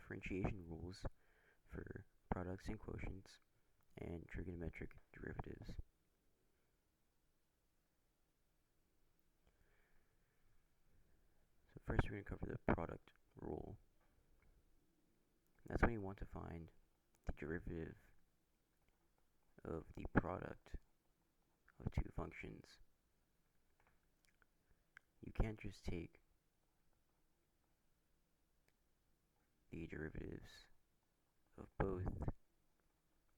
differentiation rules for products and quotients and trigonometric derivatives. So first we're going to cover the product rule. That's when you want to find the derivative of the product of two functions. You can't just take the derivatives of both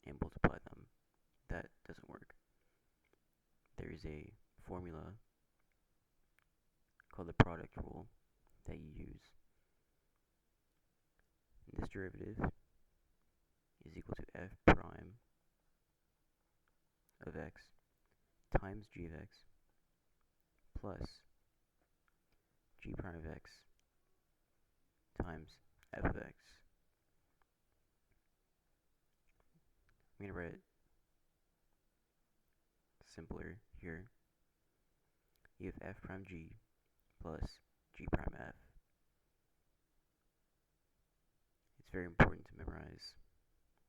and multiply them. That doesn't work. There is a formula called the product rule that you use. And this derivative is equal to f prime of x times g of x plus g prime of x times f of x. I'm going to write it simpler here. You have f prime g plus g prime f. It's very important to memorize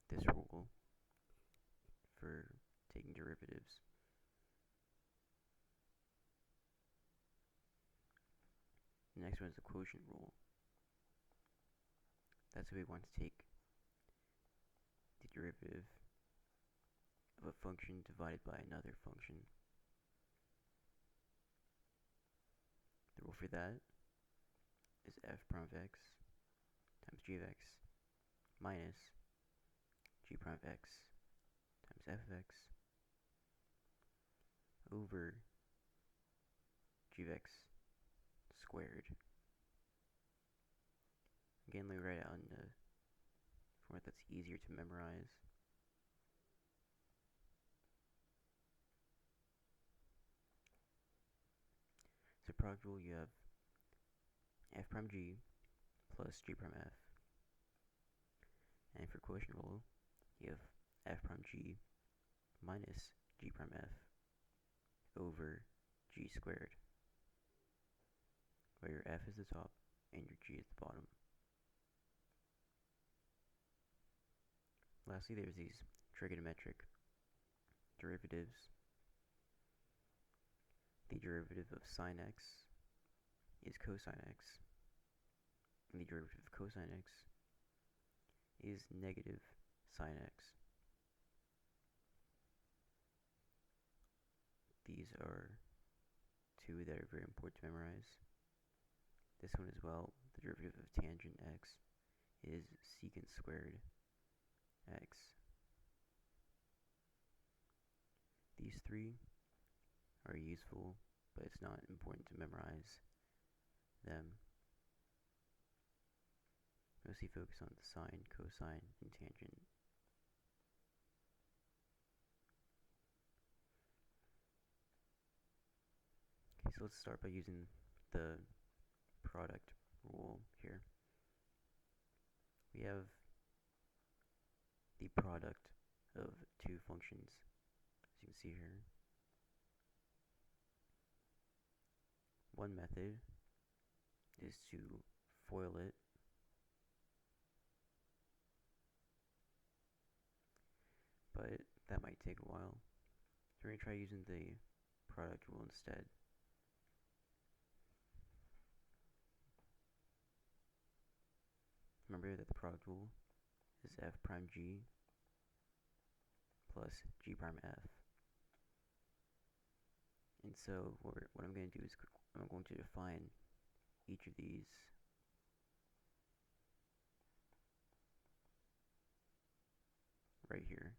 this rule for taking derivatives. The next one is the quotient rule. That's how we want to take the derivative of a function divided by another function. The rule for that is f prime of x times g of x minus g prime of x times f of x over g of x squared. Again, let me write it out in a format that's easier to memorize. So product rule, you have f prime g plus g prime f. And for quotient rule, you have f prime g minus g prime f over g squared, where your f is the top and your g is the bottom. Lastly, there's these trigonometric derivatives. The derivative of sine x is cosine x, and the derivative of cosine x is negative sine x. These are two that are very important to memorize. This one as well, the derivative of tangent x is secant squared x. These three are useful, but it's not important to memorize them. Mostly focus on the sine, cosine, and tangent. Okay, so let's start by using the product rule here. We have the product of two functions, as you can see here. One method is to FOIL it. But that might take a while. So we're going to try using the product rule instead. Remember that the product rule is f prime g plus g prime f. And so what I'm going to do is I'm going to define each of these right here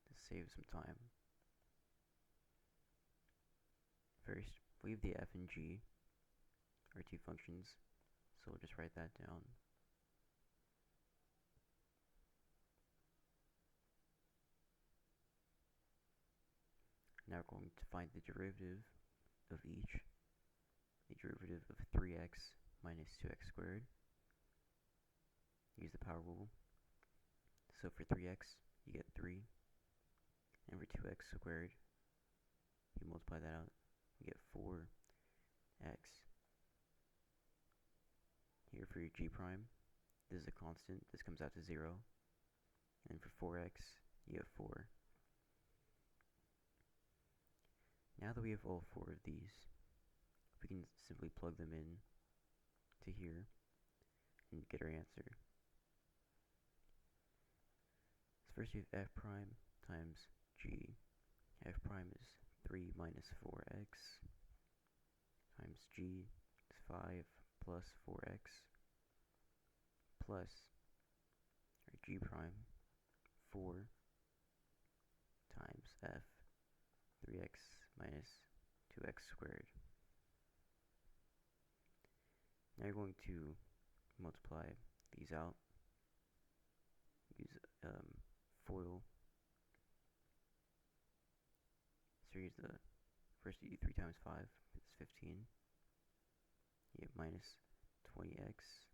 to save some time. First, leave the f and g are two functions, so we'll just write that down. Now we're going to find the derivative of each. The derivative of 3x minus 2x squared. Use the power rule. So for 3x, you get 3. And for 2x squared, you multiply that out, you get 4x. Here for your g prime, this is a constant. This comes out to 0. And for 4x, you have 4. Now that we have all 4 of these, we can simply plug them in to here and get our answer. So first you have f prime times g. F prime is 3 minus 4x times g is 5 plus 4x plus our g prime 4 times f 3x minus 2x squared. Now you're going to multiply these out. Use FOIL. So here's the first you do 3 times 5, it's 15. You have minus 20x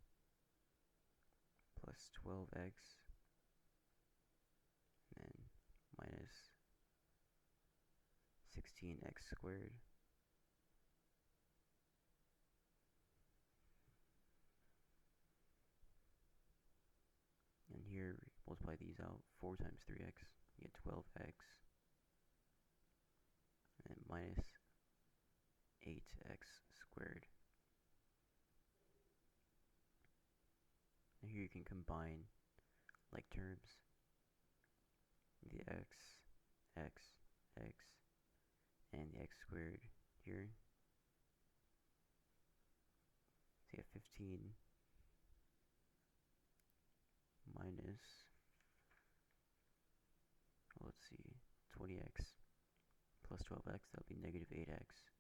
plus 12x, and then minus 16x squared. And here, multiply these out. 4 times 3x, you get 12x. And minus 8x squared. And here you can combine like terms. The x, and the x squared here. So you have 15 minus, well, let's see, 20x plus 12x, that'll be negative 8x.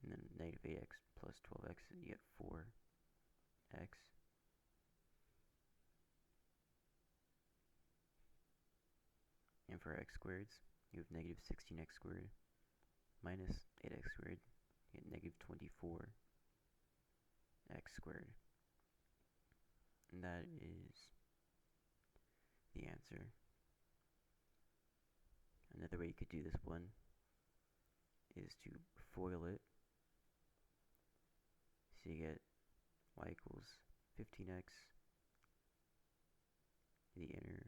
And then negative 8x plus 12x, and you get 4x. And for x squareds, you have negative 16x squared minus 8x squared, you get negative 24x squared. And that is the answer. Another way you could do this one is to FOIL it. So you get y equals 15x to the inner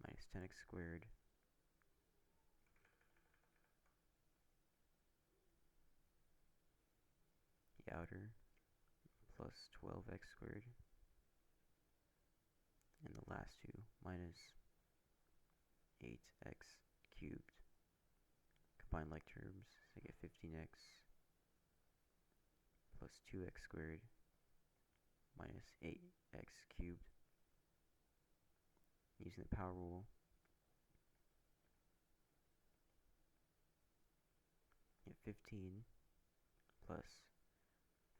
minus 10x squared the outer plus 12x squared, and the last two minus 8x cubed. Combine like terms, so you get 15x plus 2x squared minus 8x cubed. Using the power rule, you get 15 plus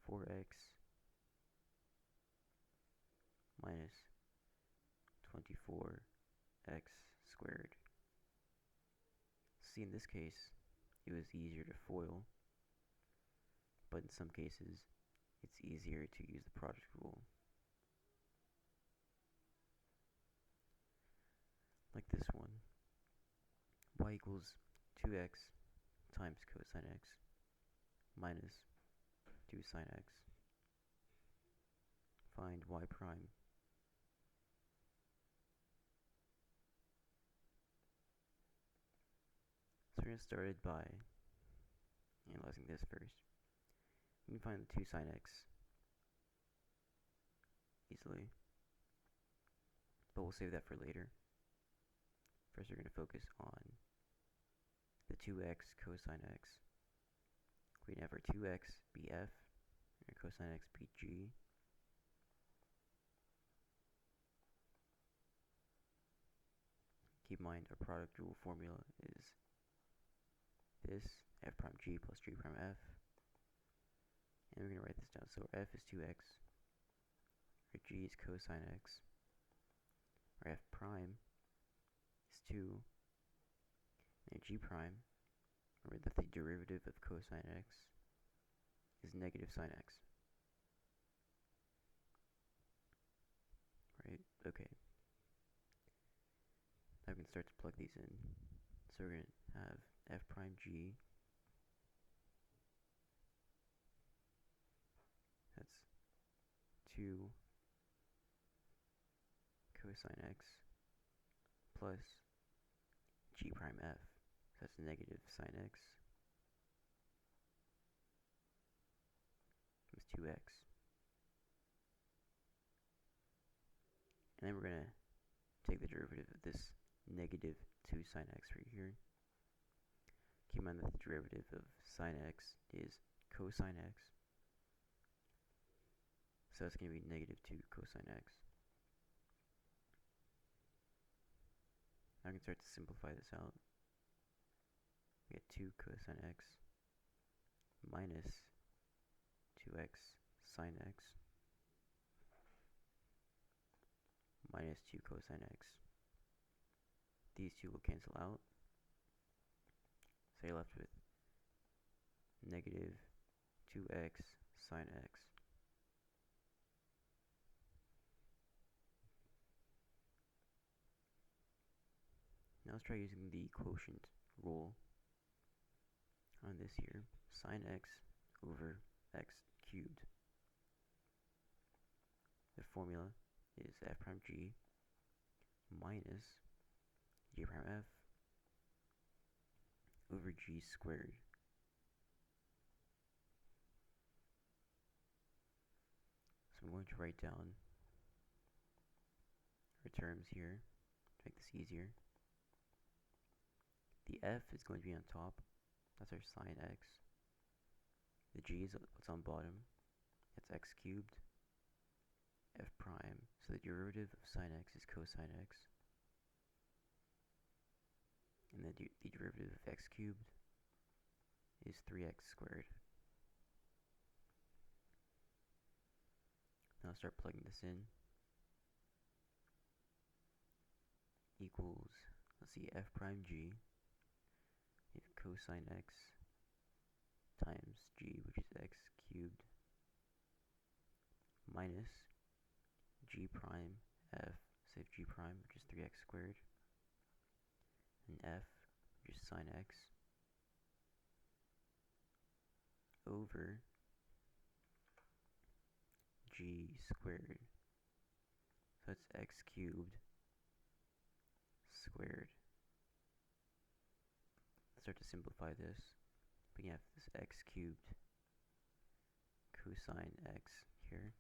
4x minus 24x squared. See, in this case, it was easier to FOIL, but in some cases, it's easier to use the product rule. Like this one, y equals 2x times cosine x minus 2 sine x. Find y prime. So we're going to start by analyzing this first. We can find the 2 sine x easily, but we'll save that for later. First, we're going to focus on the 2x cosine x. We can have our 2x be f, and our cosine x be g. Keep in mind, our product rule formula is this, f prime g plus g prime f. And we're going to write this down. So our f is 2x, our g is cosine x, our f prime is 2, and g prime, remember that the derivative of cosine x is negative sine x. Right? Okay. Now we can start to plug these in. So we're going to have f prime g, that's 2 cosine x plus g prime f. So that's negative sine x times 2x. And then we're going to take the derivative of this negative 2 sine x right here. Keep in mind that the derivative of sine x is cosine x. So it's going to be negative 2 cosine x. Now I can start to simplify this out. We get 2 cosine x minus 2x sine x minus 2 cosine x. These two will cancel out. So you're left with negative 2x sine x. Now let's try using the quotient rule on this here. Sine x over x cubed. The formula is f prime g minus g prime f over g squared. So I'm going to write down our terms here to make this easier. The f is going to be on top. That's our sine x. The g is what's on bottom. That's x cubed. F prime. So the derivative of sine x is cosine x. And the derivative of x cubed is 3x squared. Now I'll start plugging this in. Equals, let's see, f prime g. We have cosine x times g, which is x cubed, minus g prime f, save g prime, which is 3x squared, and f, which is sine x, over g squared. So that's x cubed squared. Let's start to simplify this. We have this x cubed cosine x here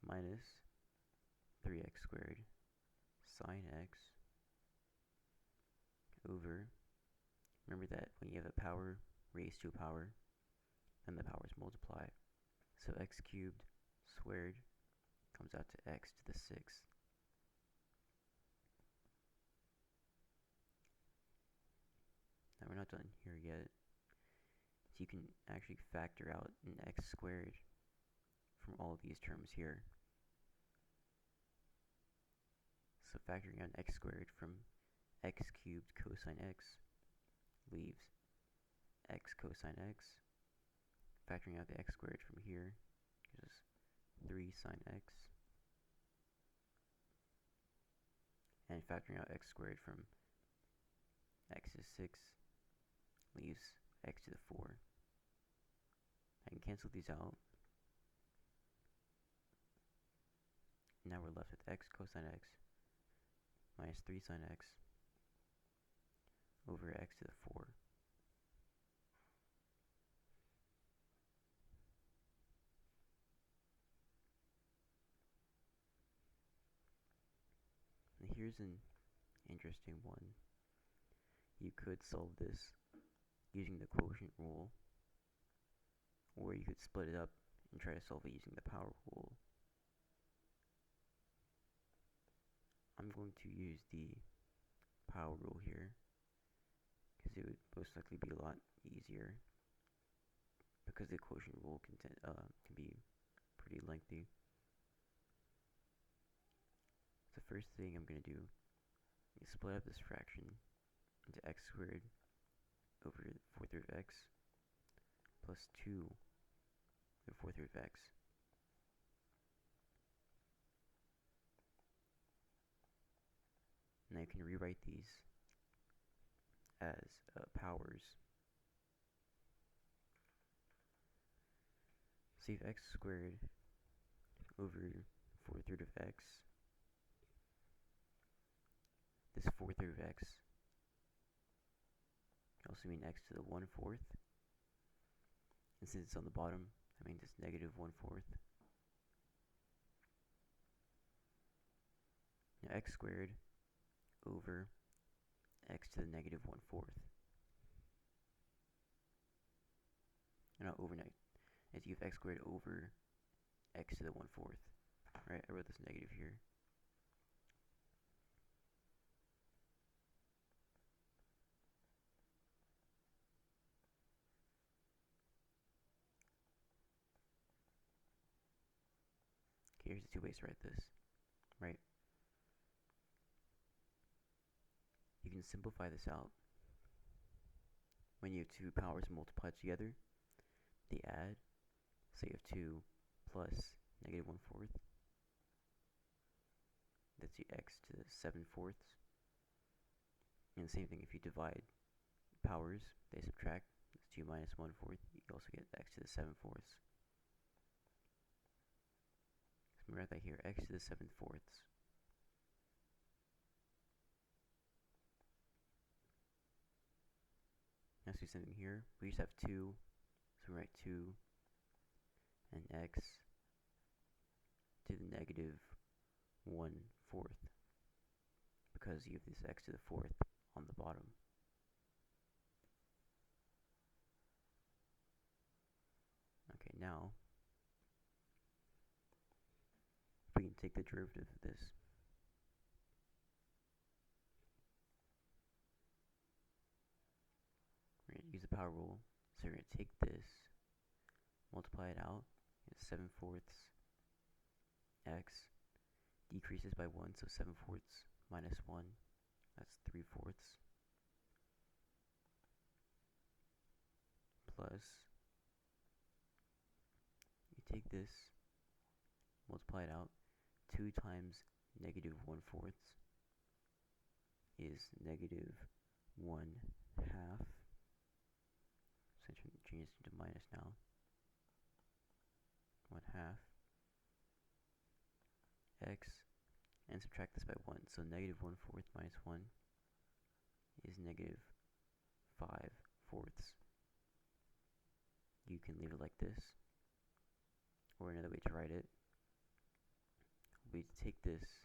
minus 3x squared sine x over, remember that when you have a power raised to a power, then the powers multiply. So x cubed squared comes out to x to the 6th. Now we're not done here yet. So you can actually factor out an x squared from all of these terms here. So factoring out x squared from x cubed cosine x leaves x cosine x. Factoring out the x squared from here gives us 3 sine x. And factoring out x squared from x is 6 leaves x to the 4. I can cancel these out. Now we're left with x cosine x minus 3 sine x over x to the 4. And here's an interesting one. You could solve this using the quotient rule, or you could split it up and try to solve it using the power rule. I'm going to use the power rule here because it would most likely be a lot easier, because the quotient rule can be pretty lengthy. The first thing I'm going to do is split up this fraction into x squared over 4th root of x plus 2 over 4th root of x. Now you can rewrite these as powers. So you have x squared over 4th root of x. This 4th root of x can also mean x to the 1/4. And since it's on the bottom, that means it's negative 1/4. Now x squared over x to the negative 1/4. Not over as you have x squared over x to the 1/4. Right, I wrote this negative here. Okay, here's the two ways to write this. Right. You can simplify this out. When you have two powers multiplied together, they add. So you have 2 plus negative 1/4. That's the x to the 7/4. And the same thing if you divide powers, they subtract. It's 2 minus 1/4. You also get x to the 7/4. So we write that here, x to the 7/4. Now let's do something here. We just have 2, so we write 2 and x to the negative 1/4 because you have this x to the 4th on the bottom. Okay, now if we can take the derivative of this, we're going to use the power rule. So we're going to take this, multiply it out. It's 7/4 x decreases by 1, so 7/4 minus 1, that's 3/4, plus, you take this, multiply it out, 2 times negative 1/4 is negative 1/2, so I change this into minus now, 1/2 x, and subtract this by 1. So negative 1/4 minus 1 is negative 5/4. You can leave it like this, or another way to write it would be to take this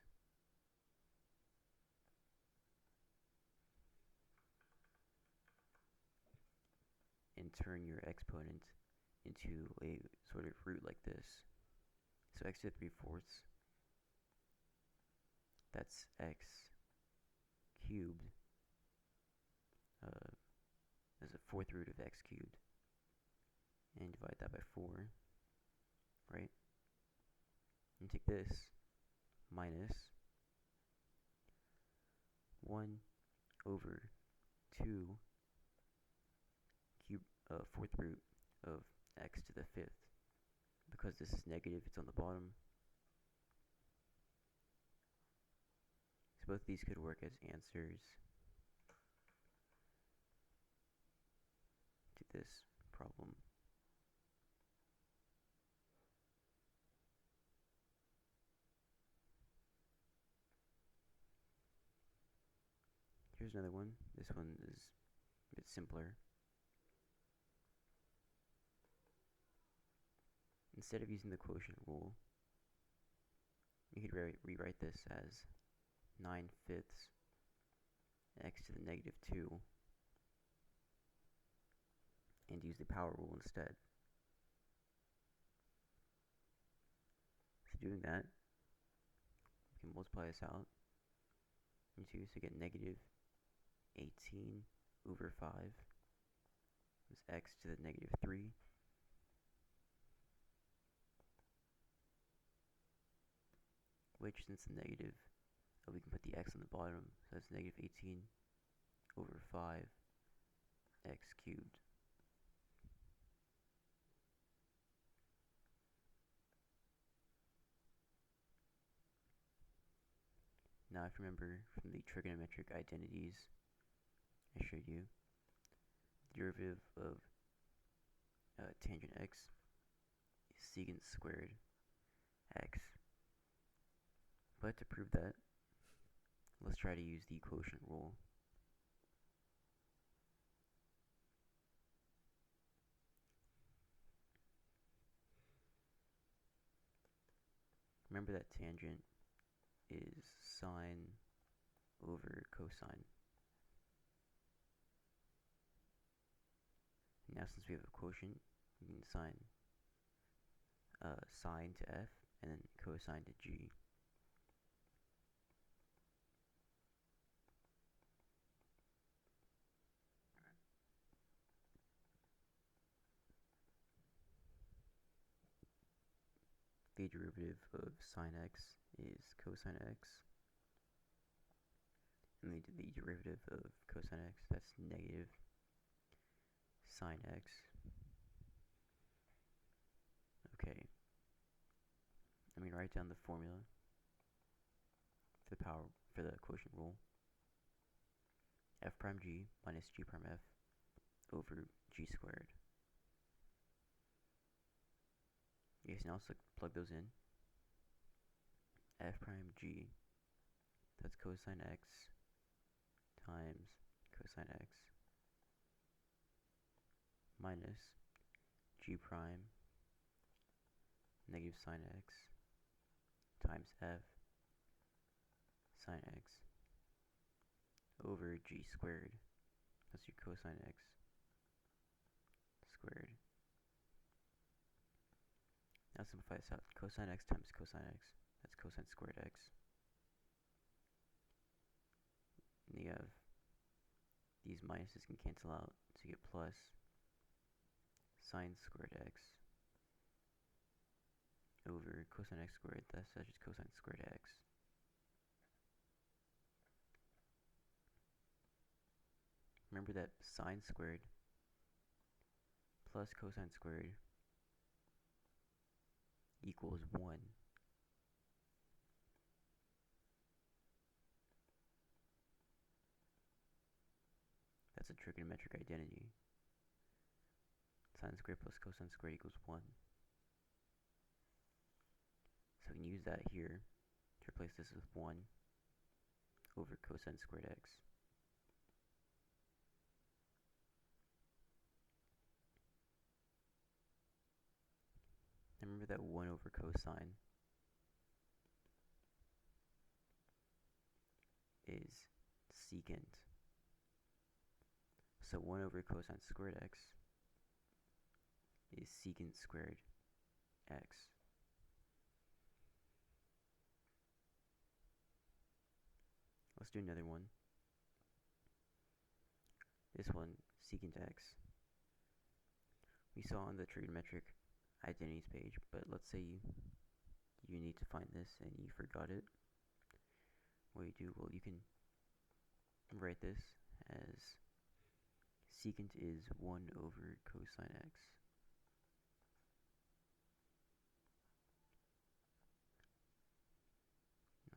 and turn your exponent into a sort of root like this. So x to the 3/4, that's x cubed, as a 4th root of x cubed, and divide that by 4, right? And take this minus 1 over 2 cube 4th root of x to the 5th. Because this is negative, it's on the bottom. So both these could work as answers to this problem. Here's another one. This one is a bit simpler. Instead of using the quotient rule, you could rewrite this as 9/5 x to the negative 2 and use the power rule instead. So doing that, we can multiply this out into, so get negative 18 over 5 is x to the negative 3. Which, since the negative, we can put the x on the bottom, so that's negative 18 over 5 x cubed. Now if you remember from the trigonometric identities I showed you, the derivative of tangent x is secant squared x. But to prove that, let's try to use the quotient rule. Remember that tangent is sine over cosine. Now since we have a quotient, we can assign sine to f and then cosine to g. The derivative of sine x is cosine x, and the derivative of cosine x, that's negative sine x. Okay, let me write down the formula for the quotient rule. F prime g minus g prime f over g squared. You can also plug those in. F prime g, that's cosine x times cosine x minus g prime negative sine x times f sine x over g squared. That's your cosine x squared. Now simplify this out. Cosine x times cosine x, that's cosine squared x. And you have these minuses can cancel out, so you get plus sine squared x over cosine x squared, that's just cosine squared x. Remember that sine squared plus cosine squared equals 1. That's a trigonometric identity. Sine squared plus cosine squared equals 1. So we can use that here to replace this with 1 over cosine squared x. Remember that 1 over cosine is secant. So 1 over cosine squared x is secant squared x. Let's do another one. This one, secant x. We saw on the trigonometric identities page, but let's say you need to find this and you forgot it. What you do, well, you can write this as secant is 1 over cosine x.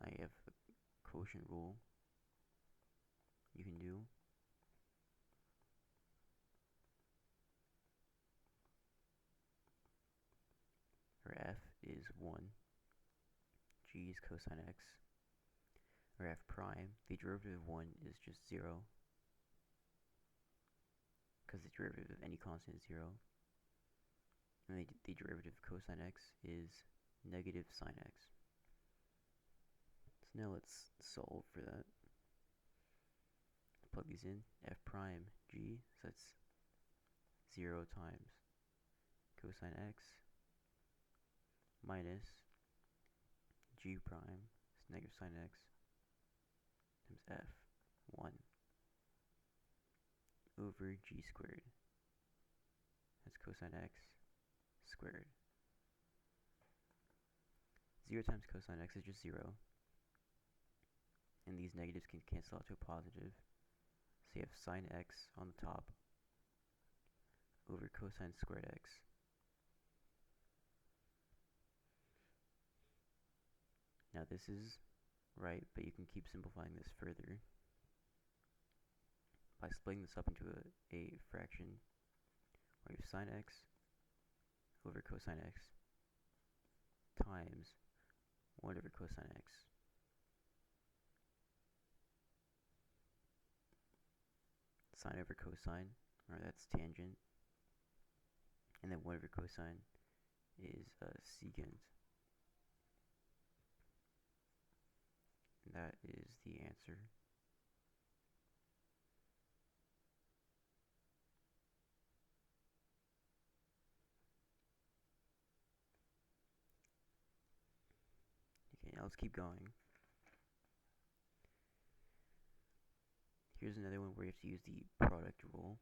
Now you have a quotient rule you can do. Where f is 1, g is cosine x, or f prime, the derivative of 1 is just 0, because the derivative of any constant is 0, and the derivative of cosine x is negative sine x. So now let's solve for that. Plug these in. F prime g, so that's 0 times cosine x minus g prime, is negative sine x, times f 1 over g squared, that's cosine x squared. 0 times cosine x is just 0, and these negatives can cancel out to a positive, so you have sine x on the top over cosine squared x. Now this is right, but you can keep simplifying this further by splitting this up into a fraction where you have sine x over cosine x times 1 over cosine x. Sine over cosine, or that's tangent. And then 1 over cosine is secant. And that is the answer. Okay, now let's keep going. Here's another one where you have to use the product rule.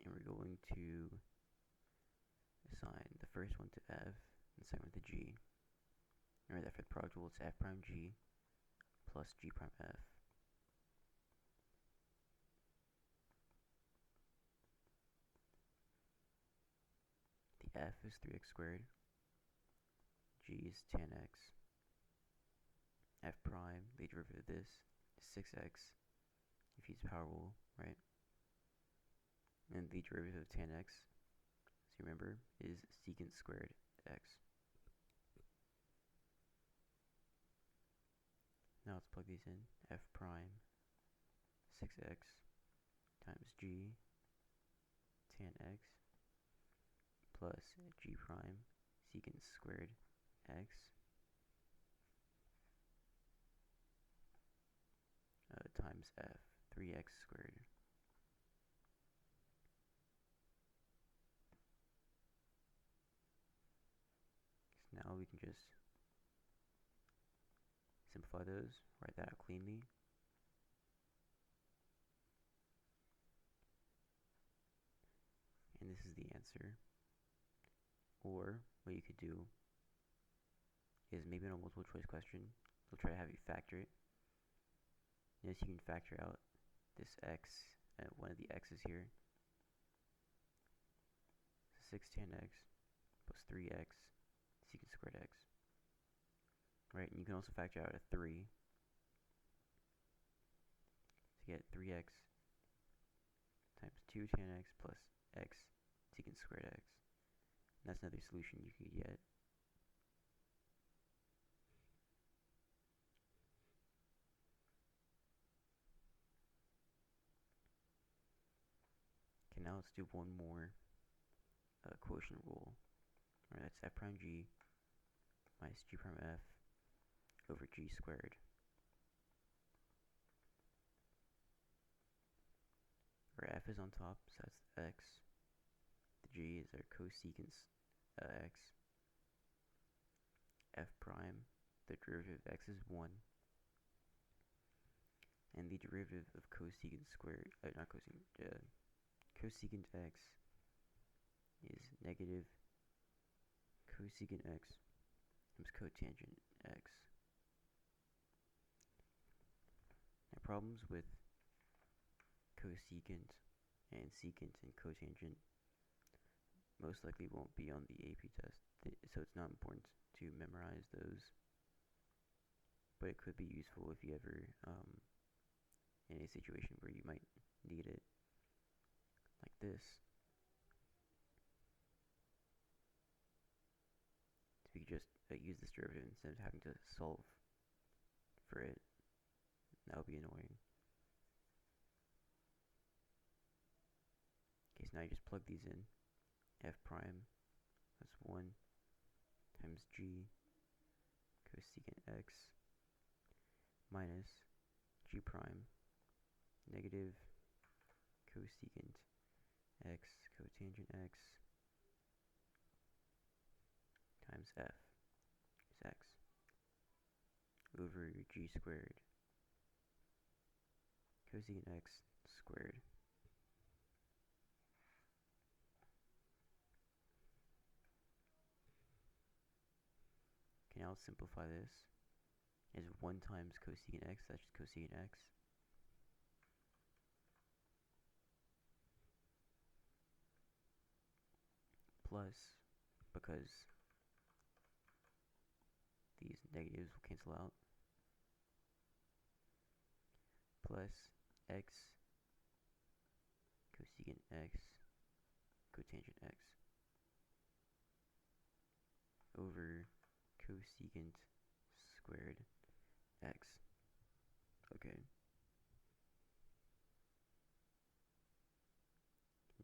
And we're going to assign the first one to f and the second one to g. Remember that for the product rule, it's f prime g plus g prime f. The f is 3x squared. G is tan x. F prime, the derivative of this, is 6x. If you use the power rule, right? And the derivative of tan x, as you remember, is secant squared x. Now let's plug these in. F prime 6x times g tan x plus g prime secant squared x times f 3x squared. So now we can just simplify those, write that out cleanly. And this is the answer. Or what you could do is maybe in a multiple choice question, they'll try to have you factor it. Yes, you can factor out this x, one of the x's here. So 6 tan x plus 3x secant squared x. Right, and you can also factor out a 3 to get 3x times 2 tan x plus x secant squared x. And that's another solution you could get. Okay, now let's do one more quotient rule. Alright, that's f prime g minus g prime f over g squared. Where f is on top, so that's x. The g is our cosecant x. F prime, the derivative of x is 1. And the derivative of cosecant squared, not cosecant, cosecant x is negative cosecant x times cotangent x. Now problems with cosecant and secant and cotangent most likely won't be on the AP test, so it's not important to memorize those, but it could be useful if you ever in a situation where you might need it, like this. So you could just use this derivative instead of having to solve for it. That would be annoying. Okay, so now you just plug these in. F prime, that's 1 times g cosecant x minus g prime negative cosecant x cotangent x times f is x over g squared cosecant x squared. Okay, now let's simplify this. Is 1 times cosecant x, that's just cosecant x, plus, because these negatives will cancel out, plus x cosecant x cotangent x. over cosecant squared x. Okay.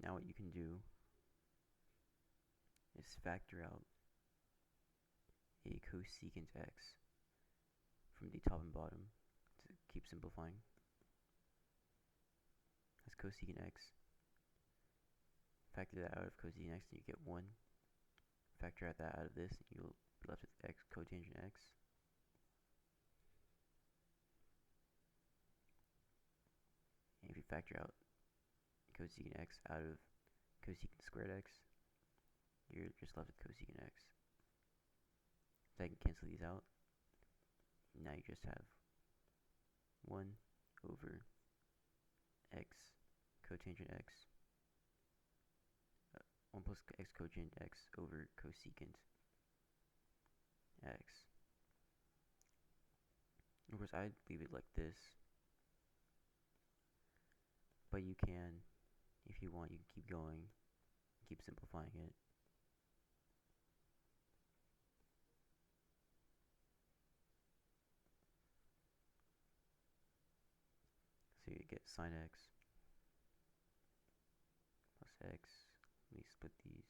Now what you can do is factor out a cosecant x from the top and bottom to keep simplifying. That's cosecant x. Factor that out of cosecant x and you get 1. Factor out that out of this and you'll be left with x cotangent x. And if you factor out cosecant x out of cosecant squared x, you're just left with cosecant x. So I can cancel these out. Now you just have 1 over x cotangent x, 1 plus x cotangent x over cosecant x. Of course, I'd leave it like this, but you can, if you want, you can keep going, keep simplifying it. So you get sine x plus x. Let me split these.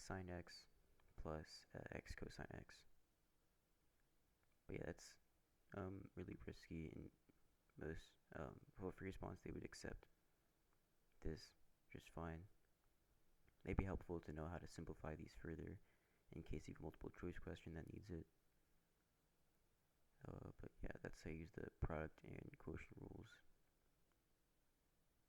Sine x plus x cosine x. But yeah, that's really risky, and most for free response they would accept this just fine. May be helpful to know how to simplify these further in case you have a multiple choice question that needs it. But yeah, that's how I use the product and quotient rules.